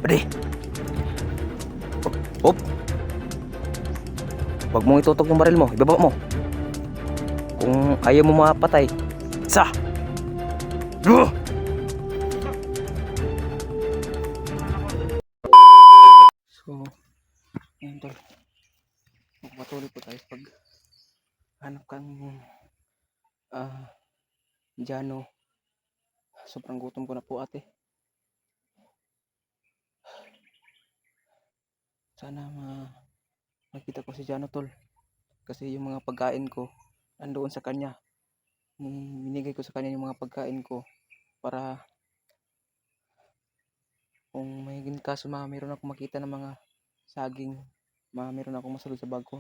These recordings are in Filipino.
Ade. Hop. Huwag mong itutok yung baril mo. Ibaba mo. Kung ayaw mo mapatay. Isa. Dua. So, yun tol. Magpatuloy po tayo sa pag hanap kang Jano. Sobrang gutom ko na po ate. Sana makita ko si Jano tol. Kasi yung mga pagkain ko andoon sa kanya. Binigay ko sa kanya yung mga pagkain ko para kung may kaso meron akong makita ng mga saging, meron akong masulod sa bag ko.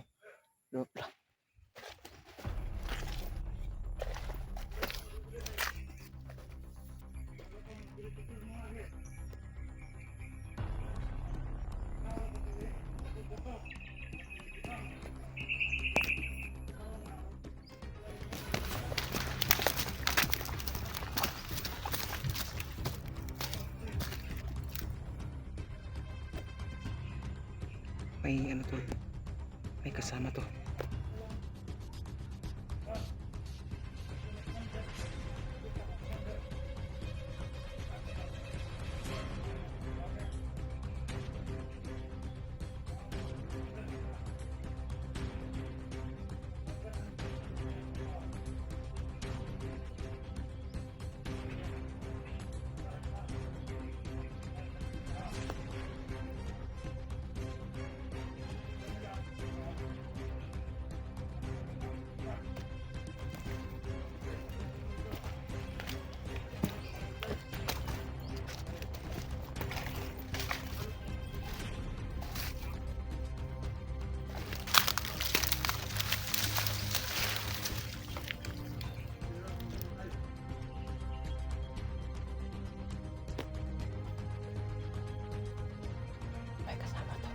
May ano to, may kasama to. May kasama to.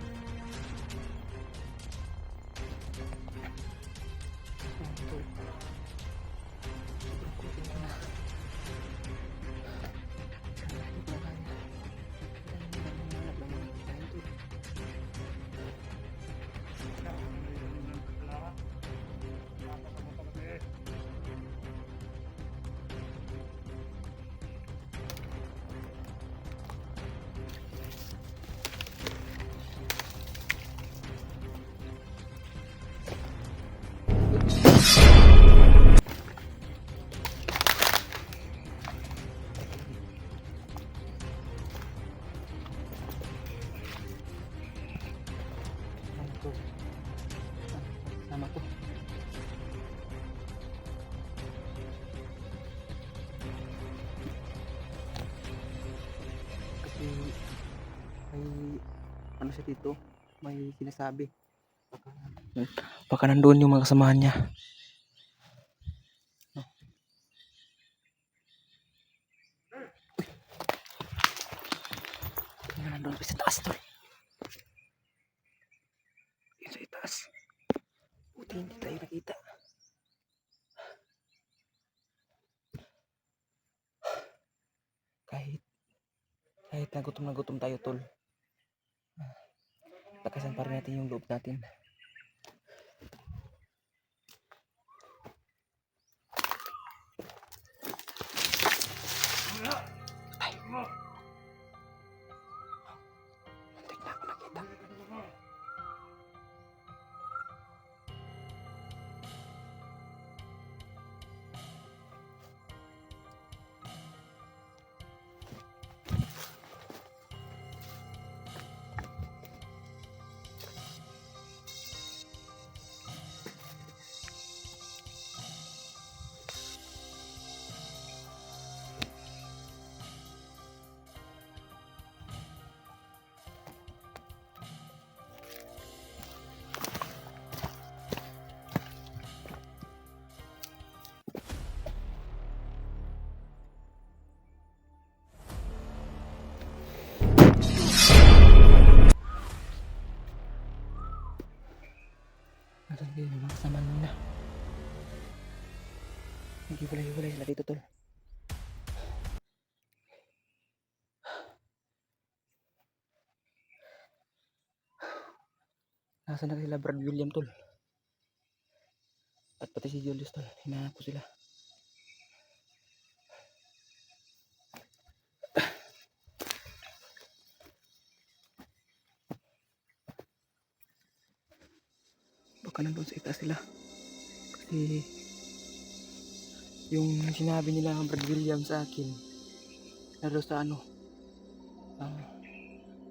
Sama to. Kasi may ano siya dito, may sinasabi. Baka nandoon yung mga kasamahan niya. Nandoon sa taas tol. Yun sa itaas. Buti hindi tayo nakita. Kahit na gutom tayo tol. Lakasan pa rin natin yung loob natin. Ay. Muntik na ako nakita. Nasaan kayo yung mga kasama nila? Naghiwalay-hiwalay sila dito tol. Nasaan na sila Brad William tol? At pati si Julius tol. Hinahanap ko sila. Baka nandun sa itaas sila. Kasi yung sinabi nila ng Brad William sa akin, naro sa ano,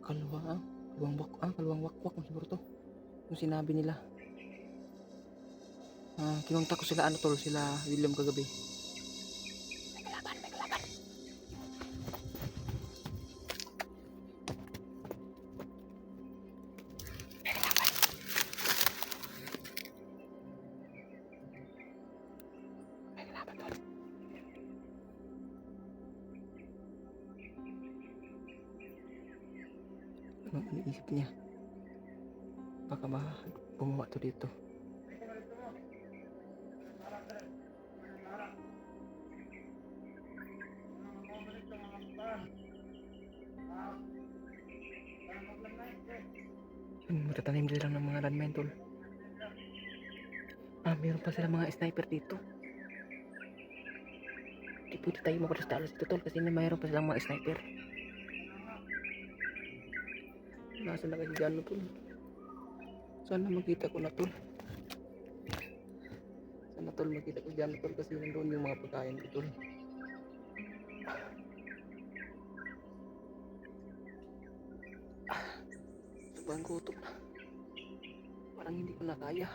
kalawang wakwak siguro to. Yung sinabi nila. Kinunta ko sila ano tol, sila William kagabi. May kalaban. May kalaban tol. Anong iniisip niya? Baka bumawa to dito. Matatanim din lang ng mga landmine tol. Meron pa sila mga sniper dito. Di pwede tayo magkatalos dito tol kasi mayroon pa silang mga sniper. Nasa na kasi dyan tol. Sana makita ko na tol. Sana tol makita ko dyan tol kasi nandun yung mga pagkain ko tol. Sobrang gutom na. Parang hindi ko na kaya.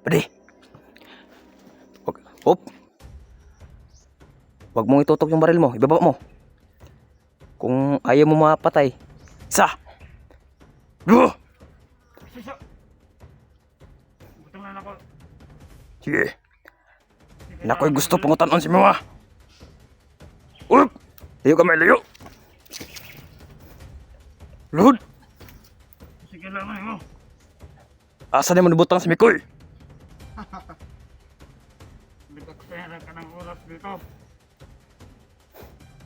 Pwede. Hop. Huwag mong itutok yung baril mo. Ibaba mo. Kung ayaw mo mapatay. Isa. Dua. Gutom na ako. Sige. Nako'y gusto pangutanon si mama. Up. Layo ka may layo. Lord. Sige lang mo. Asa na mo nabutang si Mikoy? Nagkakasaya ka ng oras dito.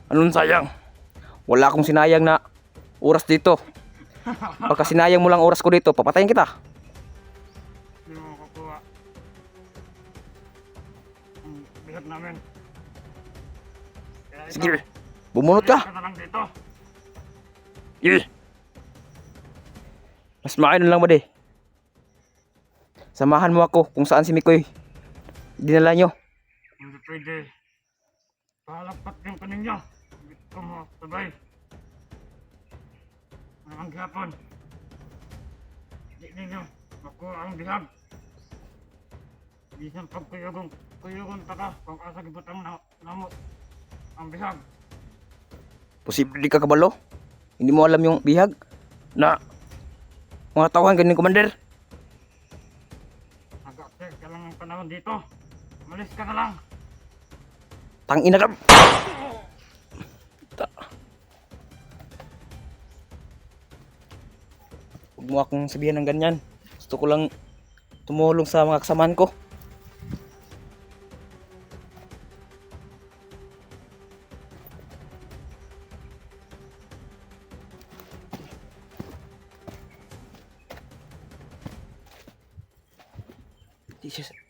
Anong sayang? Wala akong sinayang na oras dito. Baka sinayang mo lang oras ko dito, papatayin kita. Hindi mo makukuha. Ang bigat namin. Kaya ikaw, Sige, bumunot ka. ka na lang dito. Sige. Mas maayos lang ba di? Samahan mo ako kung saan si Mikoy dinala nyo. Hindi pwede. Palapat yung kaninyo. Gusto mo sabay. Ang gapon. Hindi ninyo makuha ang bihag. Bisan pag kuyugon pa ka kung asa gibutang namo ang bihag. Posible di ka kabalo. Hindi mo alam yung bihag na mga tauhan ganing commander. Nag-accept ka lang ng panahon dito. Umalis ka na lang. Tangina ka. Huwag mo akong sabihan ng ganyan. Gusto ko lang tumulong sa mga kasamaan ko.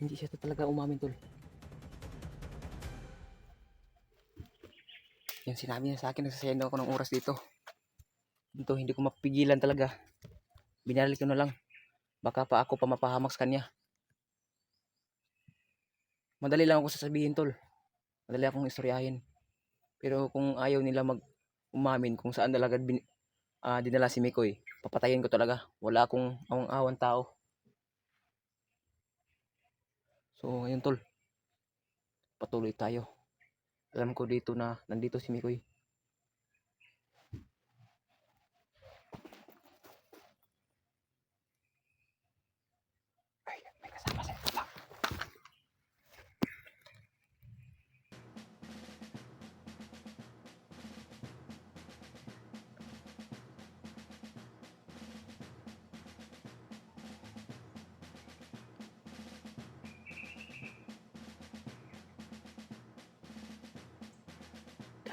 Hindi siya talaga umamin tol. Yung sinabi niya sa akin, nagsasayang ako ng oras dito. Dito hindi ko mapigilan talaga. Binaril ko na lang. Baka pa ako pa mapahamak sa kanya. Madali lang ako sasabihin tol. madali akong istoryahin. Pero kung ayaw nila umamin kung saan talaga dinala si Mikoy, papatayin ko talaga. Wala akong awang-awang tao. So ngayon tol, patuloy tayo. Alam ko dito na nandito si Mikoy. Ay, may kasama sa baba.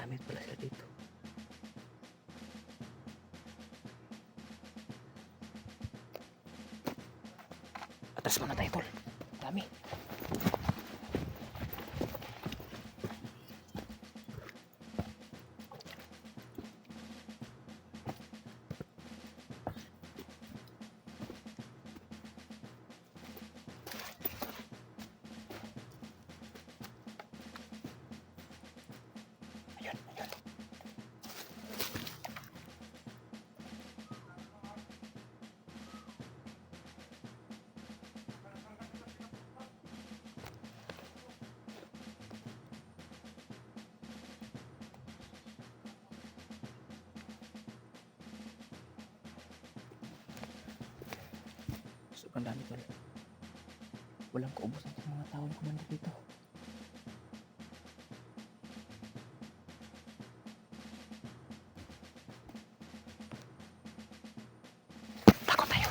Gamit pala sila dito. Atras muna tayo tol. Dami. Ayun, ayun. Sobrang dami tol. Walang kaubusan sa mga tao na kumanda dito. Takot tayo.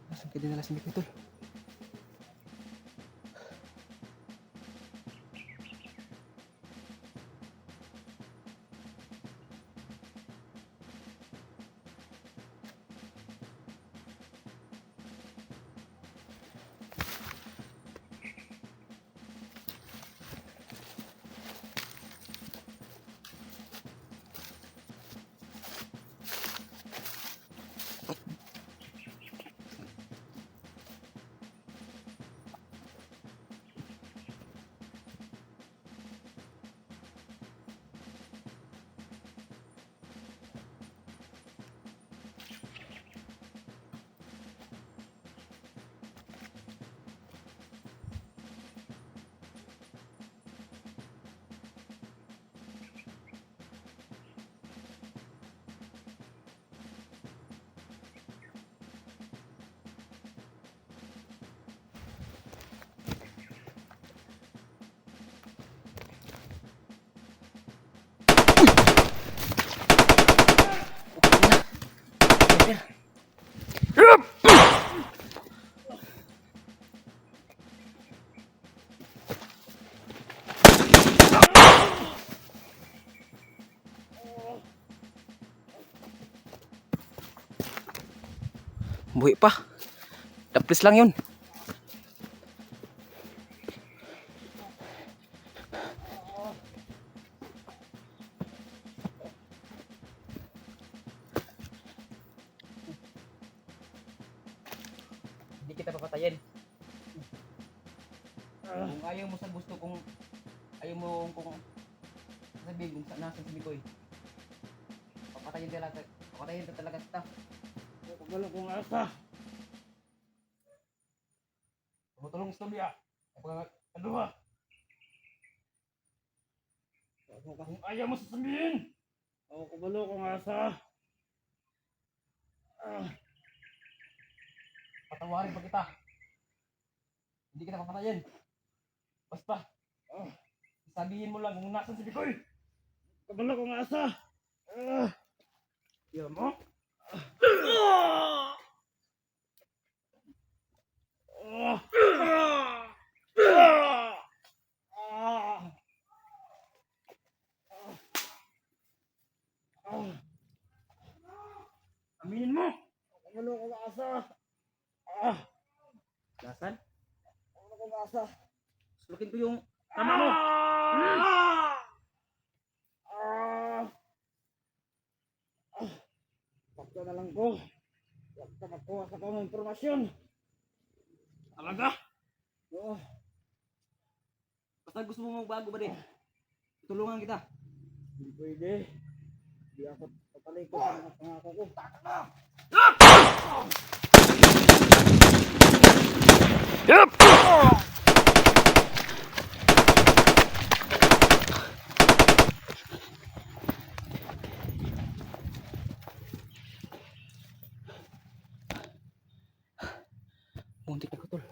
Nasaan kayo dinala si Mikoy tol? Buhay pa. Taplis lang yun. Hindi kita papatayin. Kung ayaw mo sa gusto kung ayaw mo kung sabihin kung saan nasan si Mikoy. Papatayin talaga kita. Kabalo kong asa. Tumutulong istorya. Ano ba? Kung ayaw mo sasabihin. Ako kabalo kong asa. Patawarin pa kita. Hindi kita papatayin. Basta. Sabihin mo lang kung nasan si Bikoy. Kabalo ko nga asa. Yan mo. Aminin mo. Kabalo ko nga asa. Nasan? Kabalo ko nga asa. Sulukin ko yung tama mo. Pakta na lang ko. Huwag ka makuha sa kong informasyon. Talaga? Oo. Basta gusto mo magbago ba din? Tulungan kita. Hindi pwede. Hindi ako patalikod sa mga pangako ko. Muntik na ko tol.